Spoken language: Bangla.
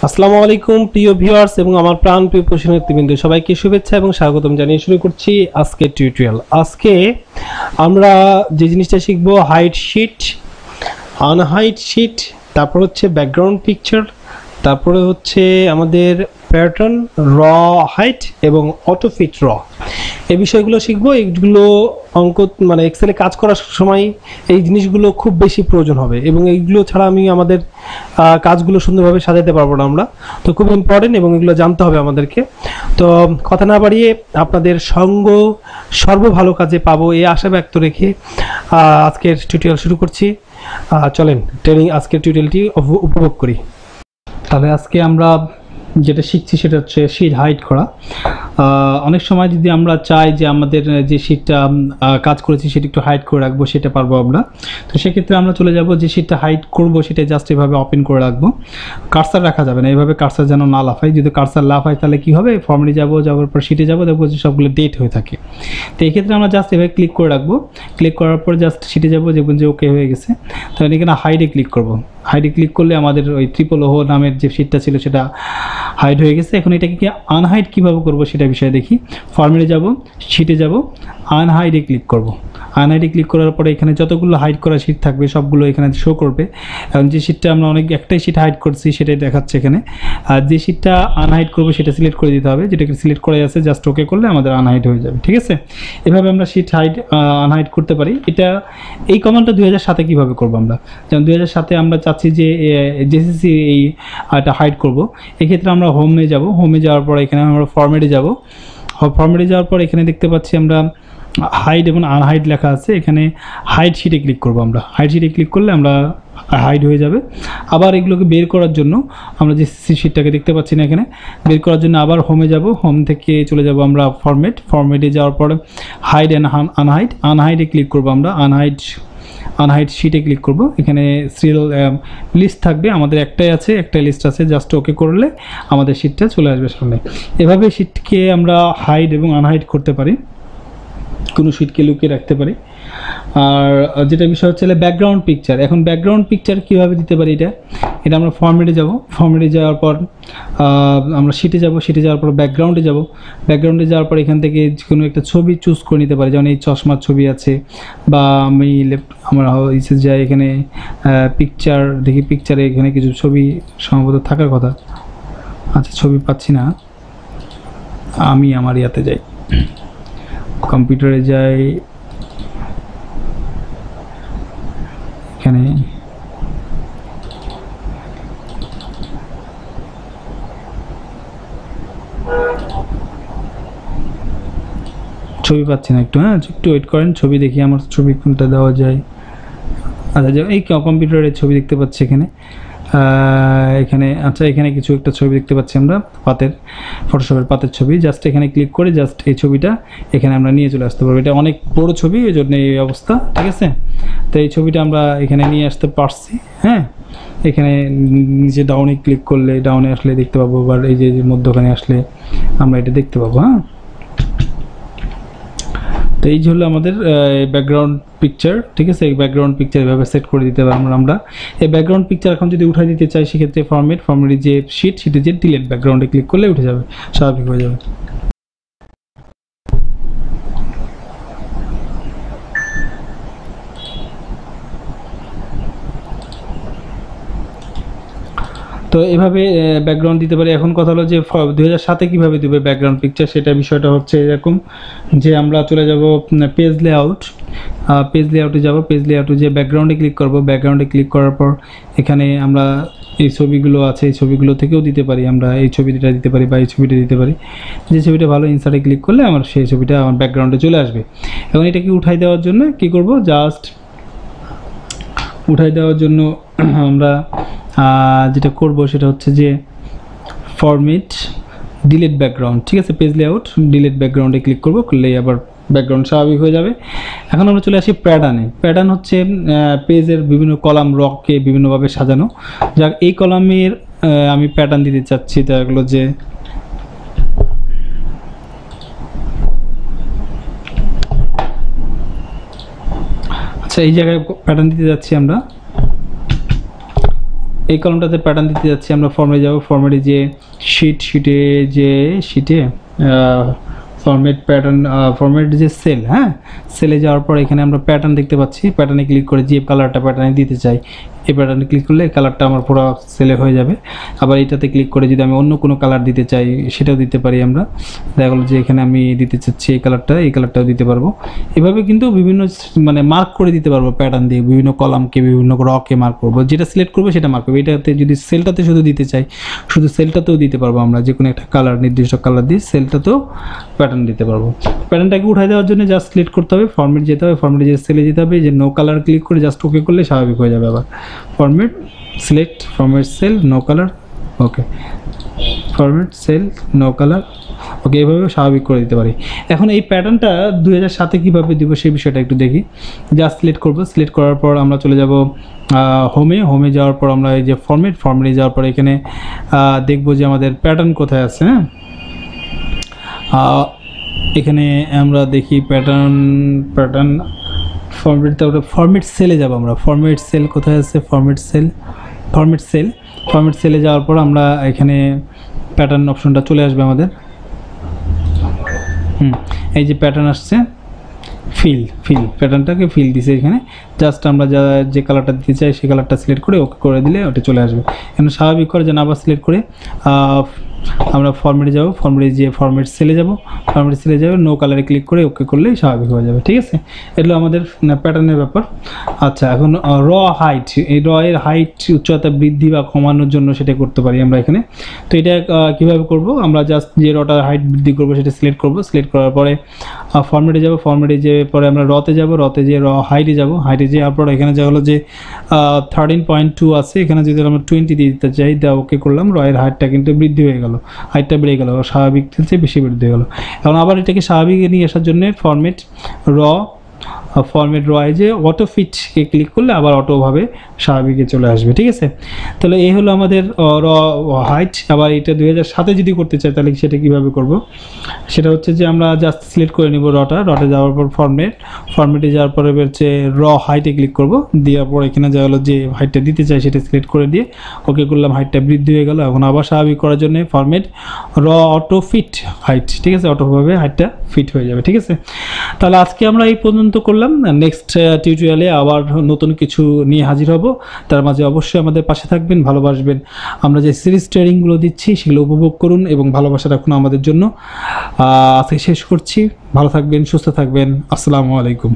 আসসালামু আলাইকুম প্রিয় ভিউয়ার্স এবং আমার প্রাণপ্রিয় প্রশিক্ষণার্থীবৃন্দ, সবাইকে শুভেচ্ছা এবং স্বাগতম জানিয়ে শুরু করছি আজকের টিউটোরিয়াল। আজকে আমরা যে জিনিসটা শিখব হাইড শিট, আনহাইড শিট, তারপর হচ্ছে ব্যাকগ্রাউন্ড পিকচার, তারপরে হচ্ছে আমাদের প্যাটার্ন, র হাইট এবং অটো ফিট র, এই বিষয়গুলো শিখবো। এইগুলো অঙ্ক মানে এক্সেলে কাজ করার সময় এই জিনিসগুলো খুব বেশি প্রয়োজন হবে এবং এইগুলো ছাড়া আমি আমাদের কাজগুলো সুন্দরভাবে সাজাতে পারবো না আমরা। তো খুব ইম্পর্টেন্ট এবং এগুলো জানতে হবে আমাদেরকে। তো কথা না বাড়িয়ে আপনাদের সঙ্গ সর্ব ভালো কাজে পাবো এই আশা ব্যক্ত রেখে আজকের টিউটোরিয়াল শুরু করছি। চলেন আজকের টিউটোরিয়ালটি উপভোগ করি। তাহলে আজকে আমরা যেটা শিখছি সেটা হচ্ছে শীট হাইড করা। অনেক সময় যদি আমরা চাই যে আমাদের যে শীটটা কাজ করেছি সেটা একটু হাইড করে রাখবো, সেটা পারবো আমরা। তো সেক্ষেত্রে আমরা চলে যাব, যে শীটটা হাইড করবো সেটা জাস্ট এভাবে ওপেন করে রাখবো। কার্সার রাখা যাবে না, এইভাবে কার্সার যেন না লাফায়। যদি কার্সার লাফায় তাহলে কী হবে, ফর্মে যাওয়ার পর শীটে যাবো, দেখবো যে সবগুলো ডেট হয়ে থাকে। তো এই ক্ষেত্রে আমরা জাস্ট এভাবে ক্লিক করে রাখবো। ক্লিক করার পর জাস্ট শীটে যাবো, দেখবেন যে ওকে হয়ে গেছে। তাহলে এখানে হাইডে ক্লিক করবো। হাইডে ক্লিক করলে আমাদের ওই ট্রিপল ওহো নামের যে শীটটা ছিল সেটা হাইড হয়ে গেছে। এখন এটাকে কি আনহাইড কীভাবে করবো সেটা বিষয়ে দেখি। ফর্মেটে যাব, শীটে যাব, আনহাইডে ক্লিক করব। আনহাইডে ক্লিক করার পরে এখানে যতগুলো হাইড করা শীট থাকবে সবগুলো এখানে শো করবে। এবং যে শীটটা আমরা একটাই শীট হাইড করছি সেটাই দেখাচ্ছে এখানে। আর যে শীটটা আনহাইড করবো সেটা সিলেক্ট করে দিতে হবে, যেটাকে সিলেক্ট করে আছে জাস্ট ওকে করলে আমাদের আনহাইড হয়ে যাবে। ঠিক আছে, এভাবে আমরা শীট হাইড আনহাইড করতে পারি। এই কমান্ডটা 2007-এ কীভাবে করবো আমরা, যেমন 2007-এ আমরা চাচ্ছি যে জেসিসি এটা হাইড করব। এক্ষেত্রে আমরা হোমে যাব, হোমে যাওয়ার পর এখানে আমরা ফরম্যাটে যাব। ফরম্যাটে যাওয়ার পর এখানে দেখতে পাচ্ছি আমরা হাইড এবং আনহাইড লেখা আছে। এখানে হাইড শিটে ক্লিক করব আমরা। হাইড শিটে ক্লিক করলে আমরা হাইড হয়ে যাবে। আবার এগুলোকে বের করার জন্য আমরা যে শিটটাকে দেখতে পাচ্ছি না এখানে, বের করার জন্য আবার হোমে যাব। হোম থেকে চলে যাব আমরা ফরম্যাটে যাওয়ার পর হাইড অ্যান্ড আনহাইডে ক্লিক করব আমরা। আনহাইড শিটে ক্লিক করব। এখানে সিরিয়াল লিস্ট থাকবে, আমাদের একটাই লিস্ট আছে, জাস্ট ওকে করলে আমাদের শিটটা চলে আসবে সামনে। এভাবে শিটকে আমরা হাইড এবং আনহাইড করতে পারি, কোনো শিটকে লুকিয়ে রাখতে পারি। আর যেটা বিষয় হচ্ছে ব্যাকগ্রাউন্ড পিকচার। এখন ব্যাকগ্রাউন্ড পিকচার কীভাবে দিতে পারি, এটা আমরা ফরম্যাটে যাব। ফরম্যাটে যাওয়ার পর আমরা শিটে যাব, শিটে যাওয়ার পর ব্যাকগ্রাউন্ডে যাব। ব্যাকগ্রাউন্ডে যাওয়ার পর এখান থেকে কোনো একটা ছবি চুজ করে নিতে পারি, যেমন এই চশমার ছবি আছে, বা আমি আমরা যাই এখানে পিকচার দেখি, পিকচারে এখানে কিছু ছবি সম্ভবত থাকার কথা। আচ্ছা, ছবি পাচ্ছি না, আমি আমার ইয়াতে যাই, কম্পিউটারে যাই, এখানে ছবি পাচ্ছি না, একটু ওয়েট করেন, ছবি দেখি আমার ছবি কোনটা দেওয়া যায়। আচ্ছা, এই কম্পিউটারের ছবি দেখতে পাচ্ছি এখানে। আচ্ছা, এখানে কিছু একটা ছবি দেখতে পাচ্ছি আমরা, ফটোশপের পাতের ছবি। জাস্ট এখানে ক্লিক করে জাস্ট এই ছবিটা এখানে আমরা নিয়ে চলে আসতে পারবো। এটা অনেক বড় ছবি, এই জন্য এই অবস্থা। ঠিক আছে, তো এই ছবিটা আমরা এখানে নিয়ে আসতে পারছি। এখানে নিচে ডাউনে ক্লিক করলে ডাউনে আসলে দেখতে পাবো, আবার এই যে মধ্যখানে আসলে আমরা এটা দেখতে পাবো। তো এই হলো আমাদের ব্যাকগ্রাউন্ড পিকচার। ঠিক আছে, এই ব্যাকগ্রাউন্ড পিকচার এভাবে সেট করে দিতে পারবো আমরা। এই ব্যাকগ্রাউন্ড পিকচার এখন যদি উঠাই দিতে চাই সেক্ষেত্রে ফরম্যাটে যে শিটে যে ডিলিট ব্যাকগ্রাউন্ডে ক্লিক করলে উঠে যাবে, স্বাভাবিক হয়ে যাবে। তো এভাবে ব্যাকগ্রাউন্ড দিতে পারি। এখন কথা হলো যে 2007-এ কীভাবে দেবে ব্যাকগ্রাউন্ড পিকচার, সেটা বিষয়টা হচ্ছে এরকম যে আমরা চলে যাব পেজ লেআউটে যাব। পেজ লেআউটে যে ব্যাকগ্রাউন্ডে ক্লিক করব। ব্যাকগ্রাউন্ডে ক্লিক করার পর এখানে আমরা এই ছবিগুলো আছে, এই ছবিগুলো থেকেও দিতে পারি আমরা। এই ছবিটা দিতে পারি বা এই ছবিটা দিতে পারি, যে ছবিটা ভালো ইনসার্টে ক্লিক করলে আমার সেই ছবিটা আমার ব্যাকগ্রাউন্ডে চলে আসবে। এবং এটাকে উঠাই দেওয়ার জন্য কি করব, জাস্ট উঠাই দেওয়ার জন্য আমরা যেটা করব সেটা হচ্ছে যে ফরম্যাট ডিলিট ব্যাকগ্রাউন্ড। ঠিক আছে, পেজ লেআউট ডিলিট ব্যাকগ্রাউন্ডে ক্লিক করব, করলেই আবার ব্যাকগ্রাউন্ড স্বাভাবিক হয়ে যাবে। এখন আমরা চলে আসি প্যাটার্নে। প্যাটার্ন হচ্ছে পেজের বিভিন্ন কলাম রককে বিভিন্নভাবে সাজানো। যাক, এই কলামের আমি প্যাটার্ন দিতে চাচ্ছি, দেখা গেলো যে আচ্ছা, এই জায়গায় প্যাটার্ন দিতে যাচ্ছি আমরা। এই কলমটাতে প্যাটার্ন দিতে যাচ্ছি আমরা। ফর্মে যাব, ফর্মেটে যে শিটে ফরম্যাট প্যাটার্ন, ফরম্যাট যে সেল, হ্যাঁ সেলে যাওয়ার পর এখানে আমরা প্যাটার্ন দেখতে পাচ্ছি। প্যাটার্নে ক্লিক করে যে কালারটা প্যাটার্নে দিতে চাই এই প্যাটার্নে ক্লিক করলে কালারটা আমার পুরো সেলে হয়ে যাবে। আবার এটাতে ক্লিক করে যদি আমি অন্য কোনো কালার দিতে চাই সেটাও দিতে পারি আমরা। দেখা গেলো যে এখানে আমি দিতে চাচ্ছি এই কালারটাও দিতে পারবো। এভাবে কিন্তু বিভিন্ন মানে মার্ক করে দিতে পারবো প্যাটার্ন দিয়ে, বিভিন্ন কলামকে বিভিন্ন রকে মার্ক করবো, যেটা সিলেক্ট করবো সেটা মার্ক করবো। এটাতে যদি সেলটাতে শুধু দিতে চাই শুধু সেলটাতেও দিতে পারবো আমরা, যে কোনো একটা কালার নির্দিষ্ট কালার দিয়ে সেলটাতেও প্যাটার্ন দিতে পারবো। প্যাটার্নটাকে উঠাই দেওয়ার জন্য জাস্ট সিলেক্ট করতে হবে, ফরম্যাট যেতে হবে, ফরম্যাটে যে সেলে যেতে হবে, যে নো কালার ক্লিক করে জাস্ট ওকে করলে স্বাভাবিক হয়ে যাবে। আবার format select, format cell, no colour, okay, format cell, no colour, okay, এভাবে স্বাভাবিক করে দিতে পারি। এখন এই প্যাটার্নটা 2007-এ কীভাবে দিব সেই বিষয়টা একটু দেখি। জাস্ট সিলেক্ট করবো, সিলেক্ট করার পর আমরা চলে যাব হোমে যাওয়ার পর আমরা এই যে ফরম্যাটে যাওয়ার পর এখানে দেখবো যে আমাদের প্যাটার্ন কোথায় আছে। হ্যাঁ এখানে আমরা দেখি প্যাটার্ন ফরম্যাট সেলে যাব আমরা। ফরম্যাট সেল কোথায় আছে? ফরম্যাট সেলে যাওয়ার পর আমরা এখানে প্যাটার্ন অপশনটা চলে আসবে আমাদের। এই যে প্যাটার্ন আসছে, ফিল প্যাটার্নটাকে ফিল দিছে এখানে। জাস্ট আমরা যে কালারটা দিতে চাই সেই কালারটা সিলেক্ট করে ওকে করে দিলে ওটা চলে আসবে। এখানে স্বাভাবিক করে যেন আবার সিলেক্ট করে আমরা ফরম্যাটে যাব, ফরম্যাট সেলে যাব, নো কালারে ক্লিক করে ওকে করলেই স্বাভাবিক হয়ে যাবে। ঠিক আছে, এগুলো আমাদের প্যাটার্নের ব্যাপার। আচ্ছা, এখন র হাইট, এই র এর হাইট উচ্চতা বৃদ্ধি বা কমানোর জন্য সেটা করতে পারি আমরা এখানে। তো এটা কীভাবে করব? আমরা জাস্ট যে রটার হাইট বৃদ্ধি করবো সেটা সিলেক্ট করব, সিলেক্ট করার পরে ফরম্যাটে যাব, ফরম্যাটে যে পরে আমরা রতে যাব, যে হাইটে যাব, হাইটে যাওয়ার পর এখানে যা হলো যে 13.2 আছে, এখানে যদি আমরা 20 দিয়ে দিতে চাই, দেওয়া ওকে করলাম, র এর হাইটটা কিন্তু বৃদ্ধি হয়ে গেল, হাইটটা বেড়ে গেল, স্বাভাবিক থেকে বেশি বৃদ্ধি হয়ে গেল। এখন আবার এটাকে স্বাভাবিকে নিয়ে আসার জন্য ফরম্যাট র যে অটো ফিটকে ক্লিক করলে আবার অটোভাবে স্বাভাবিকে চলে আসবে। ঠিক আছে, তাহলে এই হলো আমাদের র হাইট। আবার এটা 2007-এ যদি করতে চাই তাহলে সেটা কীভাবে করব? সেটা হচ্ছে যে আমরা জাস্ট সিলেক্ট করে নেব রটে যাওয়ার পর ফরম্যাটে যাওয়ার পরে হচ্ছে র হাইটে ক্লিক করব, দেওয়ার পর এখানে যা হলো যে হাইটটা দিতে চাই সেটা সিলেক্ট করে দিয়ে ওকে করলাম, হাইটটা বৃদ্ধি হয়ে গেল। এখন আবার স্বাভাবিক করার জন্য ফরম্যাট র অটো ফিট হাইট, ঠিক আছে, অটোভাবে হাইটটা ফিট হয়ে যাবে। ঠিক আছে, তাহলে আজকে আমরা এই পর্যন্ত করলাম। নেক্সট টিউটোরিয়ালে আবার নতুন কিছু নিয়ে হাজির হব। তার মাঝে অবশ্যই আমাদের পাশে থাকবেন, ভালোবাসবেন। আমরা যে সিরিজ ট্রেনিংগুলো দিচ্ছি সেগুলো উপভোগ করুন এবং ভালোবাসা রাখুন আমাদের জন্য। আজকে শেষ করছি। ভালো থাকবেন, সুস্থ থাকবেন। আসসালামু আলাইকুম।